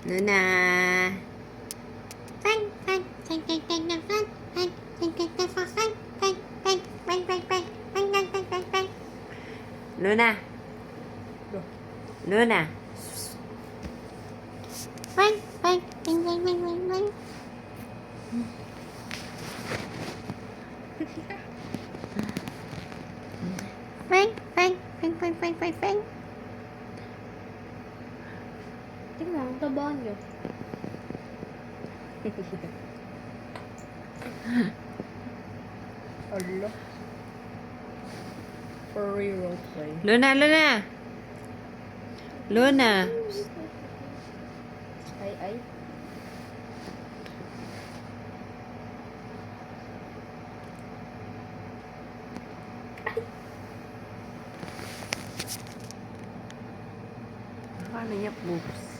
Luna. Luna. Luna. Tingnan, ang taba niyo. Allah. Furry roleplay. Luna, Luna. Luna. Ay. Paano niya boobs?